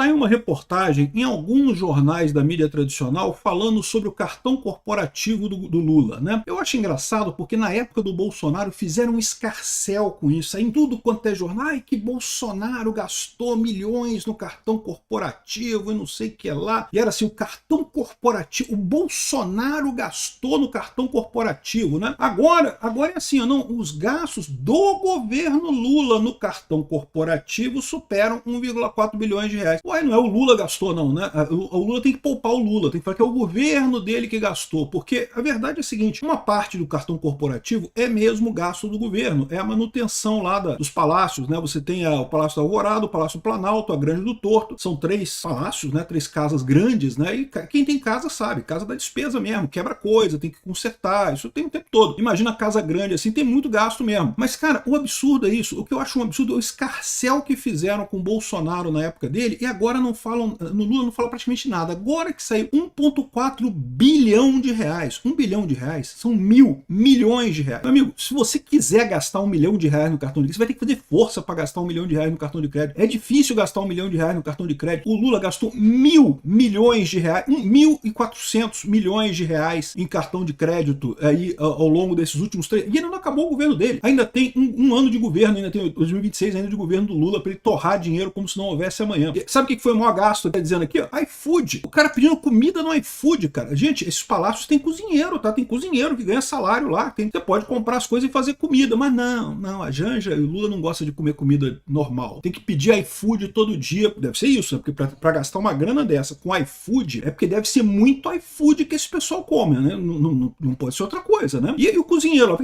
Tá aí uma reportagem em alguns jornais da mídia tradicional falando sobre o cartão corporativo do Lula, né? Eu acho engraçado porque na época do Bolsonaro fizeram um escarcéu com isso, aí em tudo quanto é jornal, ai que Bolsonaro gastou milhões no cartão corporativo e não sei o que lá, e era assim, o cartão corporativo, o Bolsonaro gastou no cartão corporativo, né? Agora é assim, não, os gastos do governo Lula no cartão corporativo superam 1,4 bilhões de reais. Ué, não é o Lula gastou não, né? O Lula tem que poupar o Lula, tem que falar que é o governo dele que gastou, porque a verdade é a seguinte, uma parte do cartão corporativo é mesmo gasto do governo, é a manutenção lá dos palácios, né? Você tem o Palácio da Alvorada, o Palácio do Planalto, a Grande do Torto, são 3 palácios, né? 3 casas grandes, né? E quem tem casa sabe, casa da despesa mesmo, quebra coisa, tem que consertar, isso tem o tempo todo. Imagina a casa grande assim, tem muito gasto mesmo. Mas cara, o absurdo é isso, o que eu acho um absurdo é o escarcéu que fizeram com o Bolsonaro na época dele, e agora não falam, no Lula não fala praticamente nada. Agora que saiu 1,4 bilhão de reais, 1 bilhão de reais, são 1.000 milhões de reais. Meu amigo, se você quiser gastar 1 milhão de reais no cartão de crédito, você vai ter que fazer força para gastar 1 milhão de reais no cartão de crédito. É difícil gastar 1 milhão de reais no cartão de crédito. O Lula gastou 1.000 milhões de reais, 1.400 milhões de reais em cartão de crédito aí ao longo desses últimos 3, e ainda não acabou o governo dele. Ainda tem um ano de governo, ainda tem 2026 ainda de governo do Lula para ele torrar dinheiro como se não houvesse amanhã. E sabe o que foi o maior gasto? Tá dizendo aqui, ó, iFood. O cara pedindo comida no iFood, cara. Gente, esses palácios tem cozinheiro, tá? Tem cozinheiro que ganha salário lá. Você pode comprar as coisas e fazer comida, mas não, a Janja e o Lula não gosta de comer comida normal. Tem que pedir iFood todo dia. Deve ser isso, né? Porque para gastar uma grana dessa com iFood, é porque deve ser muito iFood que esse pessoal come, né? Não pode ser outra coisa, né? E aí o cozinheiro, ó,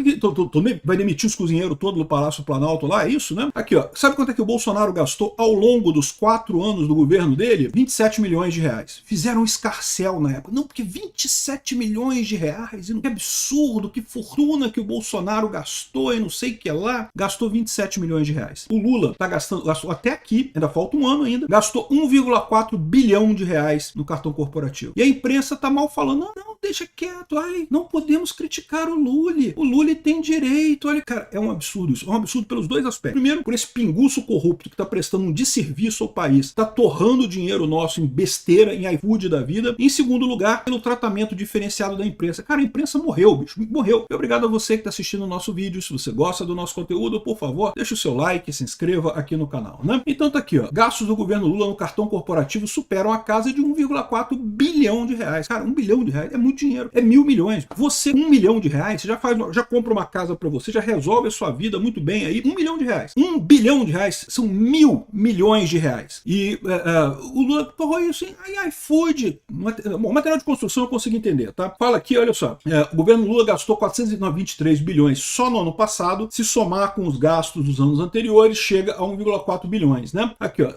vai demitir os cozinheiros todos no Palácio Planalto lá, é isso, né? Aqui, ó, sabe quanto é que o Bolsonaro gastou ao longo dos 4 anos do governo dele? 27 milhões de reais. Fizeram um escarcéu na época. Não, porque 27 milhões de reais, que absurdo, que fortuna que o Bolsonaro gastou e não sei o que lá. Gastou 27 milhões de reais. O Lula gastou até aqui, ainda falta um ano ainda, gastou 1,4 bilhão de reais no cartão corporativo. E a imprensa tá mal falando, não, deixa quieto, ai, não podemos criticar o Lula tem direito, olha, cara, é um absurdo isso, é um absurdo pelos dois aspectos. Primeiro, por esse pinguço corrupto que tá prestando um desserviço ao país, tá torrando dinheiro nosso em besteira, em iFood da vida. E em segundo lugar, pelo tratamento diferenciado da imprensa. Cara, a imprensa morreu, bicho, morreu. E obrigado a você que tá assistindo o nosso vídeo. Se você gosta do nosso conteúdo, por favor, deixa o seu like, se inscreva aqui no canal, né? Então tá aqui, ó, gastos do governo Lula no cartão corporativo superam a casa de 1,4 bilhão de reais. Cara, 1 bilhão de reais é muito dinheiro, é 1.000 milhões. Você, 1 milhão de reais, você já compra uma casa para você, já resolve a sua vida muito bem aí. 1 milhão de reais. 1 bilhão de reais são 1.000 milhões de reais. E o Lula torrou isso em iFood. Bom, material de construção eu consigo entender, tá? Fala aqui, olha só. O governo Lula gastou 423 bilhões só no ano passado. Se somar com os gastos dos anos anteriores, chega a 1,4 bilhões, né? Aqui, ó.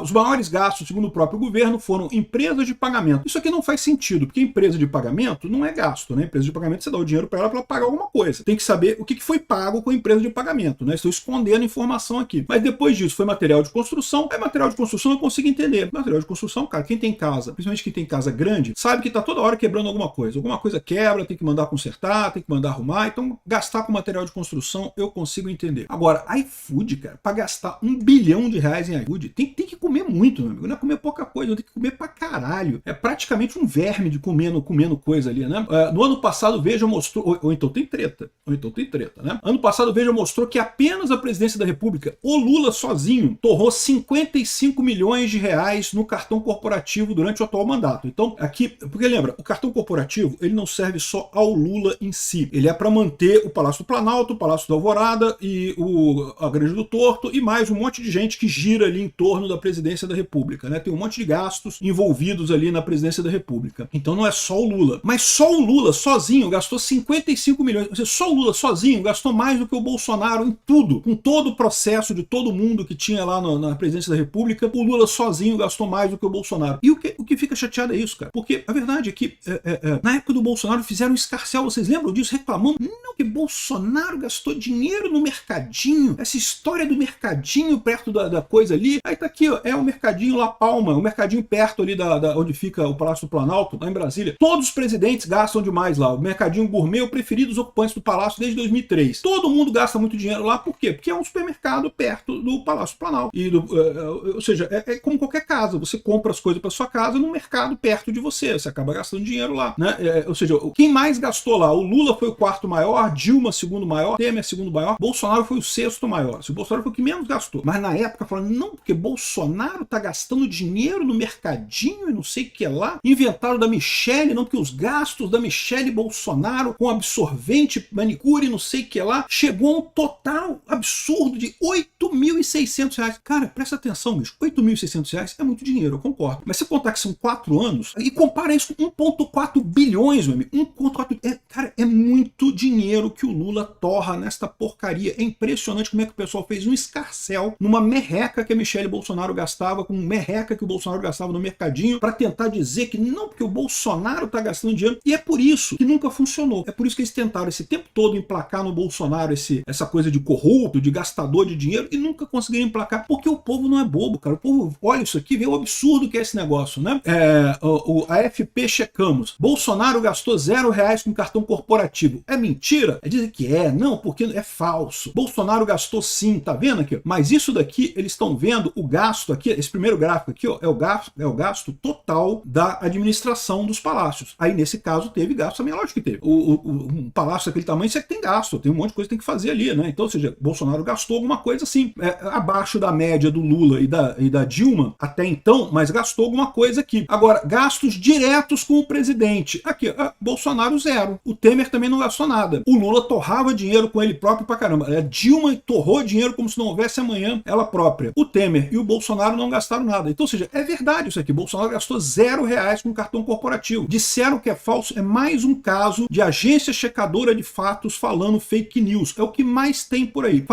Os maiores gastos, segundo o próprio governo, foram empresas de pagamento. Isso aqui não faz sentido, porque empresa de pagamento não é gasto, né? Empresa de pagamento, você dá o dinheiro para ela pagar alguma coisa. Tem que saber o que foi pago com a empresa de pagamento, né? Estou escondendo informação aqui. Mas depois disso, foi material de construção. Material de construção eu consigo entender. Material de construção, cara, quem tem casa, principalmente quem tem casa grande, sabe que tá toda hora quebrando alguma coisa. Alguma coisa quebra, tem que mandar consertar, tem que mandar arrumar. Então, gastar com material de construção eu consigo entender. Agora, iFood, cara, para gastar 1 bilhão de reais em iFood, tem que comer muito, meu amigo. Não é comer pouca coisa, tem que comer pra caralho. É praticamente um verme de comendo coisa ali, né? No ano passado, Veja mostrou, ou então tem treta, né? Ano passado, Veja mostrou que apenas a presidência da República, o Lula sozinho, torrou 55 milhões de reais no cartão corporativo durante o atual mandato. Então, aqui, porque lembra, o cartão corporativo, ele não serve só ao Lula em si. Ele é para manter o Palácio do Planalto, o Palácio da Alvorada e a Grande do Torto e mais um monte de gente que gira ali em torno da presidência da República, né? Tem um monte de gastos envolvidos ali na presidência da República. Então não é só o Lula. Mas só o Lula sozinho gastou 55 milhões. Ou seja, só o Lula sozinho gastou mais do que o Bolsonaro em tudo. Com todo o processo de todo mundo que tinha lá na presidência da República, o Lula sozinho gastou mais do que o Bolsonaro. E o que fica chateado é isso, cara. Porque a verdade é que na época do Bolsonaro fizeram um escarcéu. Vocês lembram disso? Reclamando. Não, que Bolsonaro gastou dinheiro no mercadinho. Essa história do mercadinho perto da coisa ali. Aí tá aqui, ó, é o mercadinho La Palma, o mercadinho perto ali onde fica o Palácio do Planalto, lá em Brasília. Todos os presidentes gastam demais lá. O mercadinho gourmet é o preferido dos ocupantes do Palácio desde 2003. Todo mundo gasta muito dinheiro lá, por quê? Porque é um supermercado perto do Palácio Planalto. Ou seja, é como qualquer casa. Você compra as coisas para sua casa no mercado perto de você. Você acaba gastando dinheiro lá, né? Ou seja, quem mais gastou lá? O Lula foi o quarto maior, Dilma segundo maior, Temer segundo maior, Bolsonaro foi o sexto maior. O Bolsonaro foi o que menos gastou. Mas na época falaram, não, porque Bolsonaro tá gastando dinheiro no mercadinho e não sei o que lá. Inventaram da Michelle, não, porque os gastos da Michelle Bolsonaro com absorvente, manicure, não sei o que lá, chegou a um total absurdo de R$8.600. Cara, presta atenção, bicho. R$8.600 é muito dinheiro, eu concordo. Mas se contar que são 4 anos, e compara isso com 1,4 bilhões, meu amigo. 1,4... Cara, é muito dinheiro que o Lula torra nesta porcaria. É impressionante como é que o pessoal fez um escarcéu numa merreca que a Michelle Bolsonaro gastava, com merreca que o Bolsonaro gastava no mercadinho, para tentar dizer que não, porque o Bolsonaro tá gastando dinheiro. E é por isso que nunca funcionou. É por isso que eles tentaram esse tempo todo emplacar no Bolsonaro essa coisa de corrupto, de gastador de dinheiro, e nunca conseguiram emplacar, porque o povo não é bobo, cara. O povo olha isso aqui, vê o absurdo que é esse negócio, né? A AFP Checamos. Bolsonaro gastou R$0 com cartão corporativo. É mentira? Dizem que é. Não, porque é falso. Bolsonaro gastou sim, tá vendo aqui? Mas isso daqui, eles estão vendo o gasto aqui, esse primeiro gráfico aqui, ó, é o gasto total da administração dos palácios. Aí, nesse caso, teve gasto também, lógico que teve. Um palácio daquele tamanho, isso é que tem gasto, tem um monte de coisa que tem que fazer ali, né? Então, ou seja, Bolsonaro gastou alguma coisa assim, abaixo da média do Lula e da Dilma, até então, mas gastou alguma coisa aqui. Agora, gastos diretos com o presidente. Aqui, Bolsonaro zero. O Temer também não gastou nada. O Lula torrava dinheiro com ele próprio pra caramba. A Dilma torrou dinheiro como se não houvesse amanhã ela própria. O Temer e o Bolsonaro não gastaram nada. Então, ou seja, é verdade isso aqui. Bolsonaro gastou R$0 com cartão corporativo. Disseram que é falso. É mais um caso de agência checadora de fatos falando fake news. É o que mais tem por aí.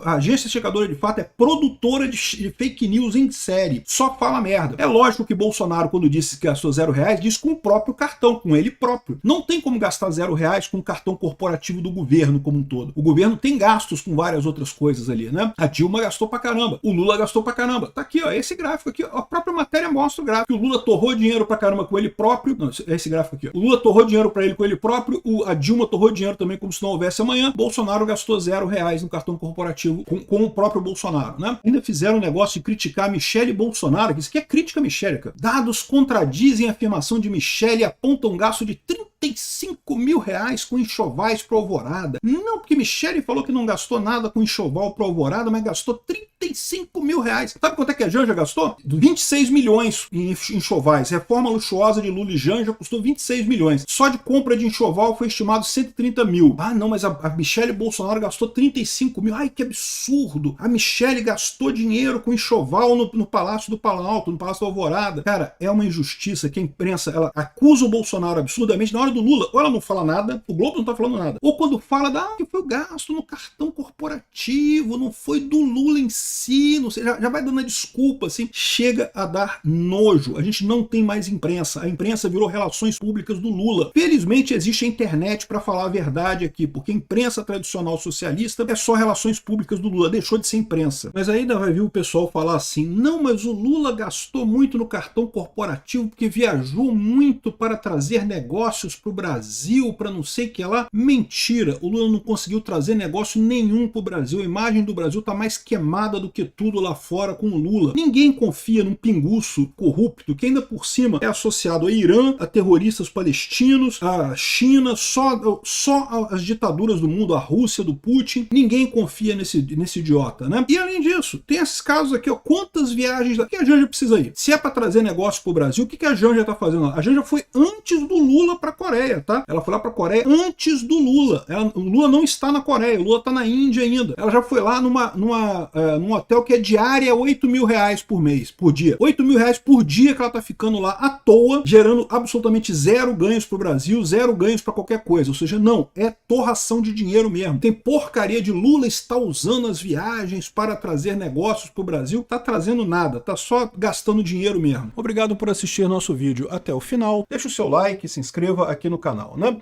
A agência checadora de fato é produtora de fake news em série. Só fala merda. É lógico que Bolsonaro, quando disse que gastou R$0, disse com o próprio cartão, com ele próprio. Não tem como gastar R$0 com o cartão corporativo do governo como um todo. O governo tem gastos com várias outras coisas ali, né? A Dilma gastou pra caramba. O Lula gastou pra caramba. Tá aqui, ó, esse gráfico aqui. A própria matéria mostra o gráfico. O Lula torrou dinheiro pra caramba com ele próprio. Não, esse gráfico aqui, ó. O Lula torrou dinheiro pra ele com ele próprio. A Dilma torrou dinheiro também como se não houvesse amanhã. Bolsonaro gastou R$0 no cartão corporativo com o próprio Bolsonaro, né? Ainda fizeram um negócio de criticar a Michelle Bolsonaro, que isso aqui é crítica a Michelle, cara. Dados contradizem a afirmação de Michelle e apontam um gasto de R$35 mil com enxovais pro Alvorada. Não, porque Michelle falou que não gastou nada com enxoval pro Alvorada, mas gastou R$35 mil. Sabe quanto é que a Janja gastou? 26 milhões em enxovais. Reforma luxuosa de Lula e Janja custou 26 milhões. Só de compra de enxoval foi estimado 130 mil. Ah, não, mas a Michelle Bolsonaro gastou 35 mil. Ai, que absurdo. A Michelle gastou dinheiro com enxoval no Palácio do Planalto, no Palácio do Alvorada. Cara, é uma injustiça que a imprensa, ela acusa o Bolsonaro absurdamente. Na hora do Lula, ou ela não fala nada, o Globo não tá falando nada. Ou quando fala, que foi o gasto no cartão corporativo, não foi do Lula em si, não sei, já vai dando a desculpa, assim. Chega a dar nojo. A gente não tem mais imprensa. A imprensa virou relações públicas do Lula. Felizmente existe a internet para falar a verdade aqui, porque a imprensa tradicional socialista é só relações públicas do Lula, deixou de ser imprensa. Mas ainda vai vir o pessoal falar assim, não, mas o Lula gastou muito no cartão corporativo porque viajou muito para trazer negócios para o Brasil, para não sei o que lá. Mentira, o Lula não conseguiu trazer negócio nenhum para o Brasil. A imagem do Brasil está mais queimada do que tudo lá fora com o Lula. Ninguém confia num pinguço corrupto que ainda por cima é associado a Irã, a terroristas palestinos, a China, só as ditaduras do mundo, a Rússia do Putin. Ninguém confia nesse idiota, né? E além disso, tem esses casos aqui, ó, quantas viagens que a Janja precisa ir? Se é para trazer negócio para o Brasil, o que a Janja está fazendo lá? A Janja foi antes do Lula para a Coreia, tá? Ela foi lá para a Coreia antes do Lula. O Lula não está na Coreia, o Lula está na Índia ainda. Ela já foi lá num hotel que é diária R$8 mil por dia. R$8 mil por dia que ela tá ficando lá à toa, gerando absolutamente zero ganhos para o Brasil, zero ganhos para qualquer coisa. Ou seja, não, é torração de dinheiro mesmo. Tem porcaria de Lula está usando as viagens para trazer negócios para o Brasil. Tá trazendo nada, tá só gastando dinheiro mesmo. Obrigado por assistir nosso vídeo até o final. Deixa o seu like, se inscreva aqui no canal, né?